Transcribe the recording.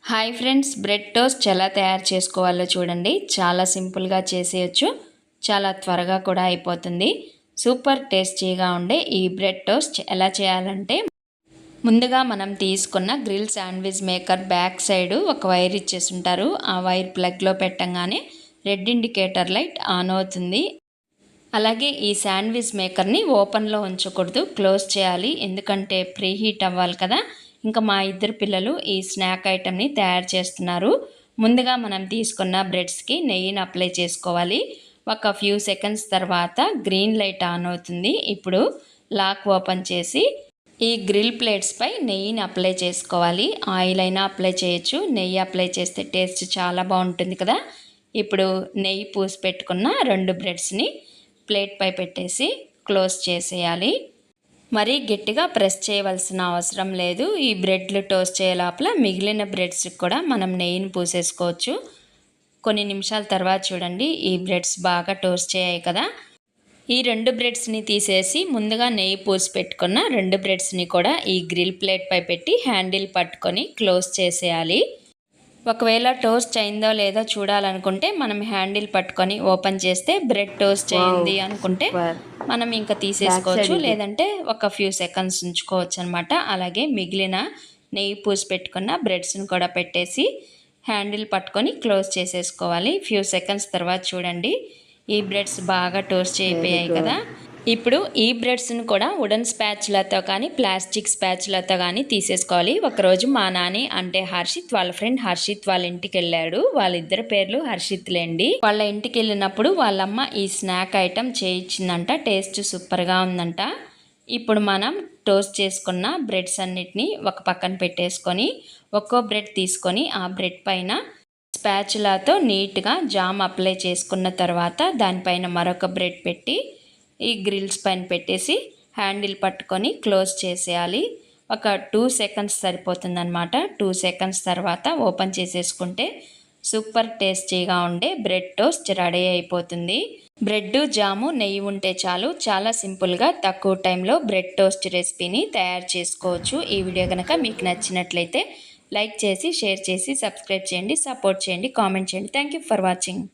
Hi friends, bread toast ఎలా తయారు చేసుకోవాలో చూడండి. చాలా సింపుల్గా చేసేయచ్చు, చాలా త్వరగా కూడా అయిపోతుంది. సూపర్ టేస్టీగా ఉండే ఈ బ్రెడ్ టోస్ట్ ఎలా చేయాలంటే, ముందుగా మనం తీసుకున్న grill sandwich maker back side ఒక వైర్ ఇచ్చేసి ఉంటారు. ఆ వైర్ ప్లగ్లో పెట్టంగానే రెడ్ ఇండికేటర్ లైట్ ఆన్ అవుతుంది. అలాగే ఈ శాండ్విచ్ మేకర్ని ఓపెన్లో ఉంచకూడదు, క్లోజ్ చేయాలి. ఎందుకంటే ప్రీ హీట్ అవ్వాలి కదా. ఇంకా మా ఇద్దరు పిల్లలు ఈ స్నాక్ ఐటెంని తయారు చేస్తున్నారు. ముందుగా మనం తీసుకున్న బ్రెడ్స్కి నెయ్యిని అప్లై చేసుకోవాలి. ఒక ఫ్యూ సెకండ్స్ తర్వాత గ్రీన్ లైట్ ఆన్ అవుతుంది. ఇప్పుడు లాక్ ఓపెన్ చేసి ఈ గ్రిల్ ప్లేట్స్పై నెయ్యిని అప్లై చేసుకోవాలి. ఆయిల్ అయినా అప్లై చేయొచ్చు, నెయ్యి అప్లై చేస్తే టేస్ట్ చాలా బాగుంటుంది కదా. ఇప్పుడు నెయ్యి పూసి పెట్టుకున్న 2 బ్రెడ్స్ని ప్లేట్ పై పెట్టేసి క్లోజ్ చేసేయాలి. మరీ గట్టిగా ప్రెస్ చేయవలసిన అవసరం లేదు. ఈ బ్రెడ్లు టోస్ట్ చేయ లోపల మిగిలిన బ్రెడ్స్కి కూడా మనం నెయ్యిని పూసేసుకోవచ్చు. కొన్ని నిమిషాల తర్వాత చూడండి, ఈ బ్రెడ్స్ బాగా టోస్ట్ చేయాయి కదా. ఈ 2 బ్రెడ్స్ని తీసేసి ముందుగా నెయ్యి పూసి పెట్టుకున్న 2 బ్రెడ్స్ని కూడా ఈ గ్రిల్ ప్లేట్ పై పెట్టి హ్యాండిల్ పట్టుకొని క్లోజ్ చేసేయాలి. ఒకవేళ టోస్ట్ అయిందో లేదో చూడాలనుకుంటే మనం హ్యాండిల్ పట్టుకొని ఓపెన్ చేస్తే బ్రెడ్ టోస్ట్ అయింది అనుకుంటే మనం ఇంకా తీసేసుకోవచ్చు, లేదంటే ఒక ఫ్యూ సెకండ్స్ ఉంచుకోవచ్చు అనమాట. అలాగే మిగిలిన నెయ్యి పూసి పెట్టుకున్న బ్రెడ్స్ని కూడా పెట్టేసి హ్యాండిల్ పట్టుకొని క్లోజ్ చేసేసుకోవాలి. ఫ్యూ సెకండ్స్ తర్వాత చూడండి, ఈ బ్రెడ్స్ బాగా టోస్ట్ అయిపోయాయి కదా. ఇప్పుడు ఈ బ్రెడ్స్ని కూడా వుడెన్ స్పాచులతో కానీ ప్లాస్టిక్ స్పాచులతో కానీ తీసేసుకోవాలి. ఒకరోజు మా నాని అంటే హర్షిత్ వాళ్ళ ఫ్రెండ్ హర్షిత్ వాళ్ళ ఇంటికి వెళ్ళాడు. వాళ్ళిద్దరి పేర్లు హర్షిత్లేండి. వాళ్ళ ఇంటికి వెళ్ళినప్పుడు వాళ్ళమ్మ ఈ స్నాక్ ఐటెం చేయించిందంట. టేస్ట్ సూపర్గా ఉందంట. ఇప్పుడు మనం టోస్ట్ చేసుకున్న బ్రెడ్స్ అన్నిటిని ఒక పక్కన పెట్టేసుకొని ఒక్కో బ్రెడ్ తీసుకొని ఆ బ్రెడ్ పైన స్పాచులాతో నీట్గా జామ్ అప్లై చేసుకున్న తర్వాత దానిపైన మరొక బ్రెడ్ పెట్టి ఈ గ్రిల్స్ పైన పెట్టేసి హ్యాండిల్ పట్టుకొని క్లోజ్ చేసేయాలి. ఒక 2 సెకండ్స్ సరిపోతుందన్నమాట. 2 సెకండ్స్ తర్వాత ఓపెన్ చేసేసుకుంటే సూపర్ టేస్టీగా ఉండే బ్రెడ్ టోస్ట్ రెడీ అయిపోతుంది. బ్రెడ్, జాము, నెయ్యి ఉంటే చాలు. చాలా సింపుల్గా తక్కువ టైంలో బ్రెడ్ టోస్ట్ రెసిపీని తయారు చేసుకోవచ్చు. ఈ వీడియో కనుక మీకు నచ్చినట్లయితే లైక్ చేసి, షేర్ చేసి, సబ్స్క్రైబ్ చేయండి, సపోర్ట్ చేయండి, కామెంట్ చేయండి. Thank you for watching.